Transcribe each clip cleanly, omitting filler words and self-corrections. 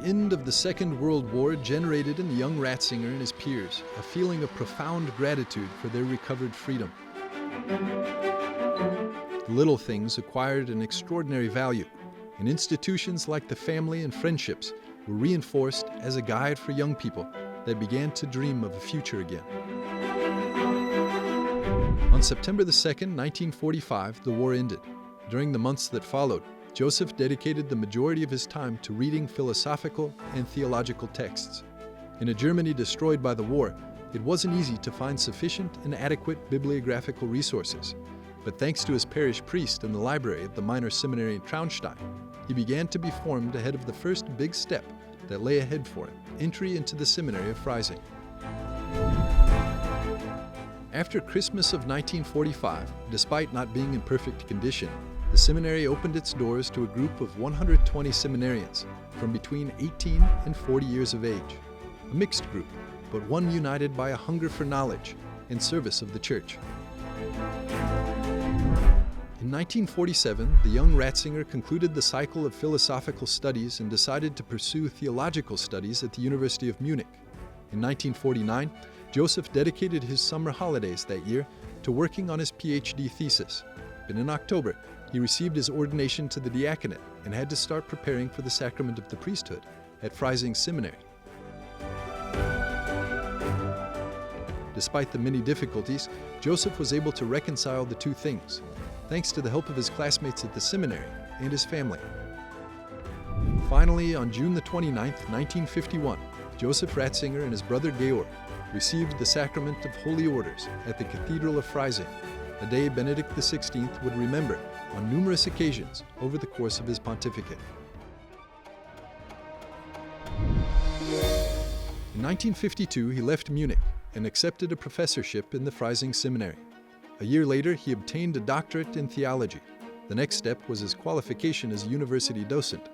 end of the Second World War generated in the young Ratzinger and his peers a feeling of profound gratitude for their recovered freedom. The little things acquired an extraordinary value, and institutions like the family and friendships were reinforced as a guide for young people that began to dream of a future again. On September the 2nd, 1945, the war ended. During the months that followed, Joseph dedicated the majority of his time to reading philosophical and theological texts. In a Germany destroyed by the war, it wasn't easy to find sufficient and adequate bibliographical resources. But thanks to his parish priest in the library at the minor seminary in Traunstein, he began to be formed ahead of the first big step that lay ahead for him, entry into the seminary of Freising. After Christmas of 1945, despite not being in perfect condition, the seminary opened its doors to a group of 120 seminarians from between 18 and 40 years of age. A mixed group, but one united by a hunger for knowledge and service of the Church. In 1947, the young Ratzinger concluded the cycle of philosophical studies and decided to pursue theological studies at the University of Munich. In 1949, Joseph dedicated his summer holidays that year to working on his PhD thesis. And in October, he received his ordination to the diaconate and had to start preparing for the sacrament of the priesthood at Freising Seminary. Despite the many difficulties, Joseph was able to reconcile the two things, thanks to the help of his classmates at the seminary and his family. Finally, on June the 29th, 1951, Joseph Ratzinger and his brother Georg received the sacrament of Holy Orders at the Cathedral of Freising, a day Benedict XVI would remember on numerous occasions over the course of his pontificate. In 1952, he left Munich and accepted a professorship in the Freising Seminary. A year later, he obtained a doctorate in theology. The next step was his qualification as a university docent.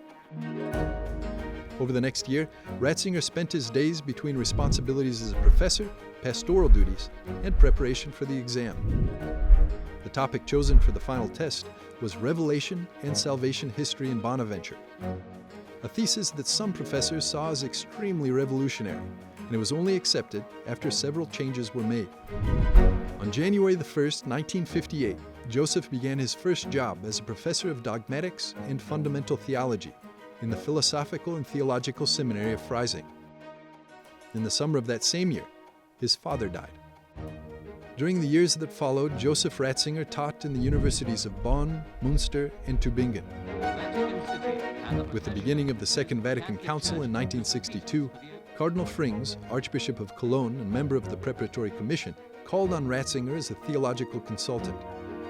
Over the next year, Ratzinger spent his days between responsibilities as a professor, pastoral duties, and preparation for the exam. The topic chosen for the final test was Revelation and Salvation History in Bonaventure, a thesis that some professors saw as extremely revolutionary, and it was only accepted after several changes were made. On January 1, 1958, Joseph began his first job as a professor of dogmatics and fundamental theology in the Philosophical and Theological Seminary of Freising. In the summer of that same year, his father died. During the years that followed, Joseph Ratzinger taught in the universities of Bonn, Münster, and Tübingen. With the beginning of the Second Vatican Council in 1962, Cardinal Frings, Archbishop of Cologne and member of the Preparatory Commission, called on Ratzinger as a theological consultant.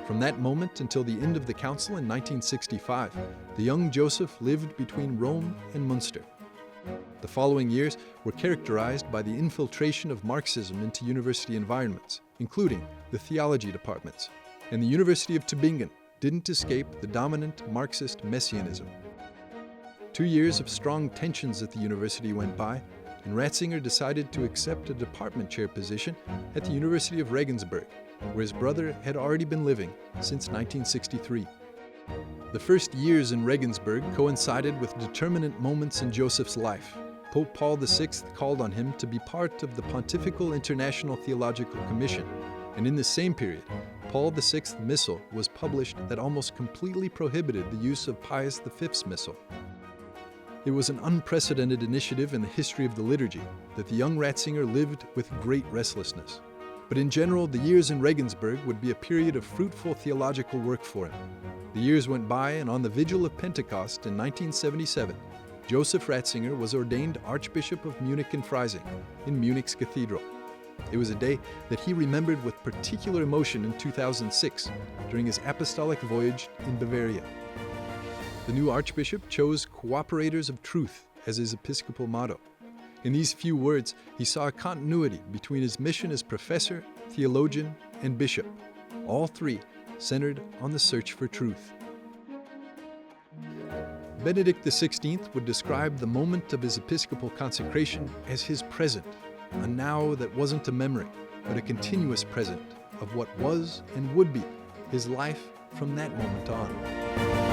From that moment until the end of the council in 1965, the young Joseph lived between Rome and Münster. The following years were characterized by the infiltration of Marxism into university environments, including the theology departments, and the University of Tübingen didn't escape the dominant Marxist messianism. 2 years of strong tensions at the university went by, and Ratzinger decided to accept a department chair position at the University of Regensburg, where his brother had already been living since 1963. The first years in Regensburg coincided with determinant moments in Joseph's life. Pope Paul VI called on him to be part of the Pontifical International Theological Commission, and in the same period, Paul VI's Missal was published that almost completely prohibited the use of Pius V's Missal. It was an unprecedented initiative in the history of the liturgy that the young Ratzinger lived with great restlessness. But in general, the years in Regensburg would be a period of fruitful theological work for him. The years went by, and on the Vigil of Pentecost in 1977, Joseph Ratzinger was ordained Archbishop of Munich and Freising in Munich's cathedral. It was a day that he remembered with particular emotion in 2006 during his apostolic voyage in Bavaria. The new archbishop chose "Cooperators of Truth" as his episcopal motto. In these few words, he saw a continuity between his mission as professor, theologian, and bishop, all three centered on the search for truth. Benedict XVI would describe the moment of his episcopal consecration as his present, a now that wasn't a memory, but a continuous present of what was and would be his life from that moment on.